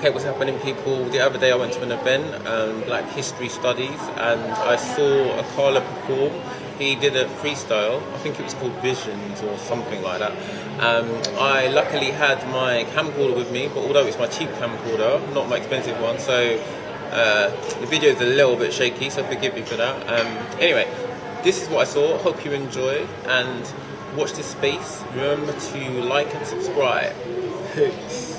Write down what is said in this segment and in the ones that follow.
Okay, what's happening, people? The other day I went to an event, Black History Studies, and I saw Akala perform. He did a freestyle, I think it was called Visions or something like that. I luckily had my camcorder with me, but although it's my cheap camcorder, not my expensive one, so the video is a little bit shaky, so forgive me for that. Anyway, this is what I saw. Hope you enjoy, and watch this space. Remember to like and subscribe. Peace.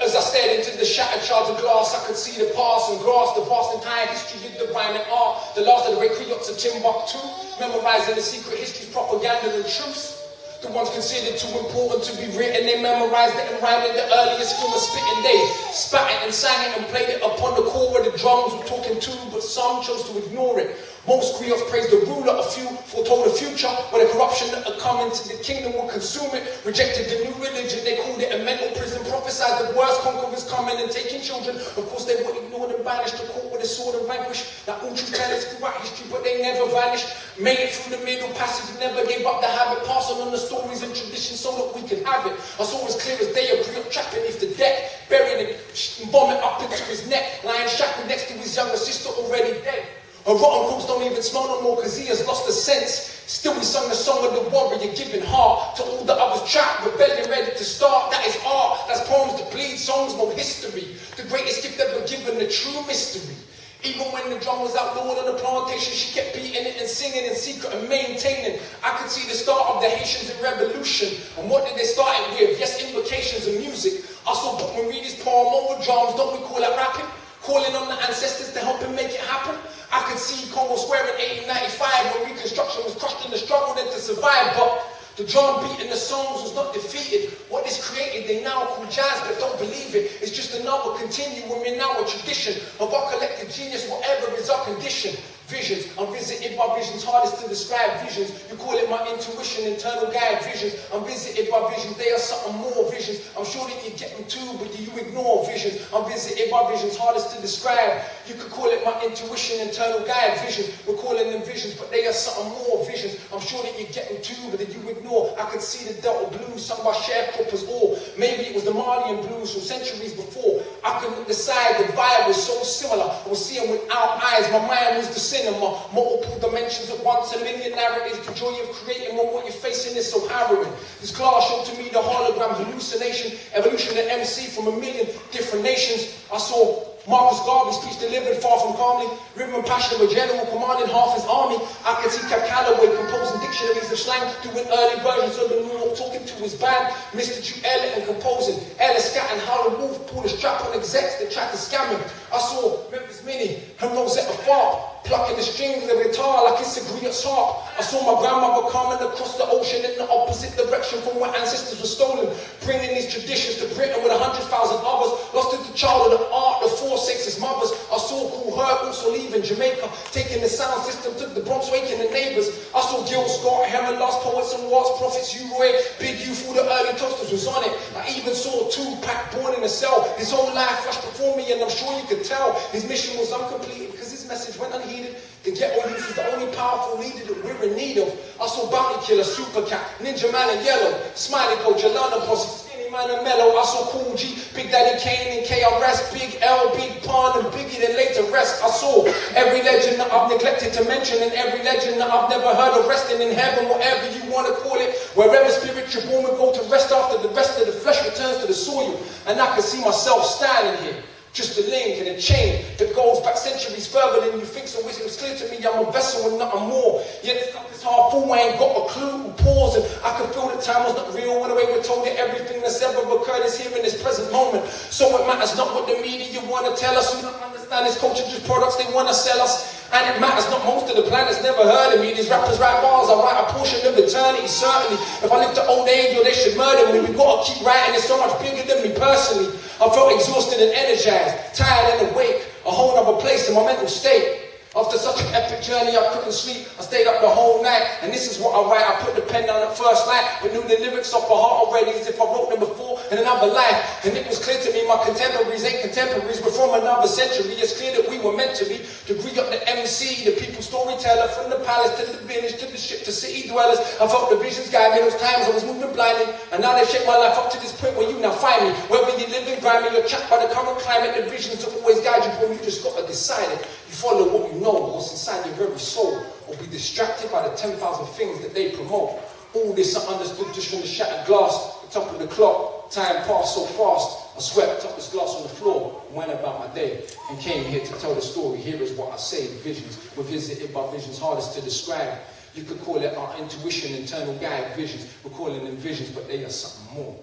As I stared into the shattered shards of glass, I could see the past and grasp the vast entire history of the rhyme and art. The last of the recreants of Timbuktu, memorizing the secret history's propaganda and truths. The ones considered too important to be written, they memorized it and rhymed it the earliest form of spitting. They spat it and sang it and played it upon the core of the drums were talking too, but some chose to ignore it. Most griots praised the ruler, a few foretold the future, where the corruption that had come into the kingdom would consume it. Rejected the new religion, they called it a mental prison. Prophesied the worst conquerors coming and taking children. Of course they were ignored and banished, the court with a sword and vanquished. Like all true tellers throughout history, but they never vanished. Made it through the middle passage, never gave up the habit, passing on the stories and traditions so that we could have it. I saw as clear as day a griot trapped beneath the deck, buried and vomit up into his neck, lying shackled next to his younger sister already dead. A rotten corpse don't even smell no more cause he has lost the sense. Still we sung the song of the warrior giving heart to all the others trapped, rebellion ready to start. That is art, that's poems that bleed, songs, no history. The greatest gift ever given, the true mystery. Even when the drum was outlawed on the plantation, she kept beating it and singing in secret and maintaining. I could see the start of the Haitians in revolution. And what did they start it with? Yes, invocations of music. I saw Bookman read his poem over drums, don't we call that rapping? Calling on the ancestors to help him make it happen. I could see Congo Square in 1895 when Reconstruction was crushed in the struggle then to survive. But the drum beat in the songs was not defeated. What is created they now call jazz, but don't believe it. It's just another continuum in our tradition of our collective genius, whatever is our condition. Visions, I'm visited by visions, hardest to describe visions. You call it my intuition, internal guide visions. I'm visited by visions, they are something more visions. I'm sure that you get them too, but you ignore visions. I'm visited by visions, hardest to describe. You could call it my intuition, internal guide visions. We're calling them visions, but they are something more visions. I'm sure that you get them too, but you ignore. I could see the Delta blues sung by sharecroppers, or maybe it was the Malian blues from centuries before. I couldn't decide, the vibe was so similar. I was seeing without eyes, my mind was the cinema. Multiple dimensions at once, a million narratives. The joy of creating when what you're facing is so harrowing. This glass showed to me the hologram hallucination, evolution of MC from a million different nations. I saw Marcus Garvey's speech delivered far from calmly. Rhythm and passion of a general commanding half his army. I could see Akala composing dictionaries of slang, doing early versions of the New York, talking to his band. Mr. G. Elliott and composing. Ellis Scat and Howlin' Wolf pulled a strap on execs that tried to scam him. I saw Memphis Minnie and Rosetta Tharpe plucking the strings of the guitar like it's a griot's harp. I saw my grandmother coming across the ocean in the opposite direction from where ancestors were stolen, bringing these traditions to Britain with 100,000 others. Lost to the child of the art, the four sexes mothers. I saw Cool Herc also leaving Jamaica, taking the sound system to the Bronx, waking the neighbors. I saw Gil Scott, Herman, Lost Poets and Wars, Prophets, U-Roy, Big Youth, all the early toasters was on it. I even saw Tupac born in a cell. His whole life flashed before me and I'm sure you could tell his mission was uncompleted because his message went unheeded. The ghetto youth is the only powerful leader that we're in need of. I saw Bounty Killer, Super Cat, Ninja Man and Yellow, Smiley Coach, Alana Posse, Skinny Man and Mellow. I saw Cool G, Big Daddy Kane and KRS, Big L, Big Pun and Biggie then later rest. I saw every legend that I've neglected to mention and every legend that I've never heard of resting in heaven, whatever you want to call it. Wherever spirit you're born will go to rest after the rest of the flesh returns to the soil. And I can see myself standing here. Just a link and a chain that goes back centuries further than you think. So it was clear to me I'm a vessel and nothing more. Yet it's not this hard fool, I ain't got a clue. Pause and I can feel that time was not real. When the way we're told that everything that's ever occurred is here in this present moment. So it matters not what the media want to tell us. We don't understand this culture, just products they want to sell us. And it matters not, most of the planet's never heard of me. These rappers write bars, I write a portion of eternity, certainly. If I live to old age or they should murder me, we gotta keep writing, it's so much bigger than me personally. I felt exhausted and energized, tired and awake, a whole other place in my mental state. After such an epic journey, I couldn't sleep. I stayed up the whole night, and this is what I write. I put the pen down at first light, but knew the lyrics off by heart already, as if I wrote them before. in another life. And it was clear to me my contemporaries ain't contemporaries, we're from another century. It's clear that we were meant to be, to greet up the MC, the people storyteller, from the palace to the village to the ship to city dwellers. I felt the visions guide me those times I was moving blindly, and now they've shaped my life up to this point where you now find me. Whether you live in grimy, you're trapped by the current climate, the visions will always guide you, bro. You just gotta decide it. You follow what you know, what's inside your very soul, or be distracted by the 10,000 things that they promote. All this I understood just from the shattered glass, the top of the clock. Time passed so fast, I swept up this glass on the floor, went about my day, and came here to tell the story. Here is what I say, the visions were visited by visions hardest to describe. You could call it our intuition, internal guide, visions. We're calling them visions, but they are something more.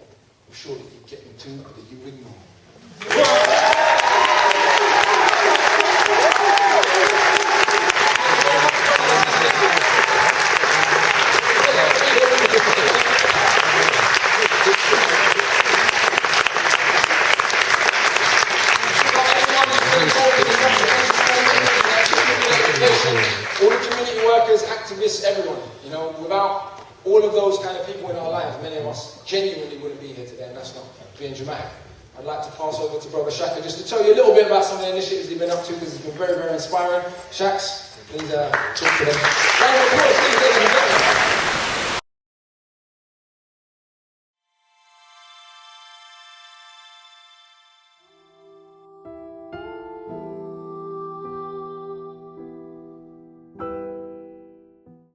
I'm sure that you get them too, but that you ignore. All the community workers, activists, everyone, you know, without all of those kind of people in our lives, many of us genuinely wouldn't be here today, and that's not being dramatic. I'd like to pass over to Brother Shaka just to tell you a little bit about some of the initiatives he's been up to, because it's been very, very inspiring. Shaks, please talk to them. Round of applause, please, ladies and gentlemen.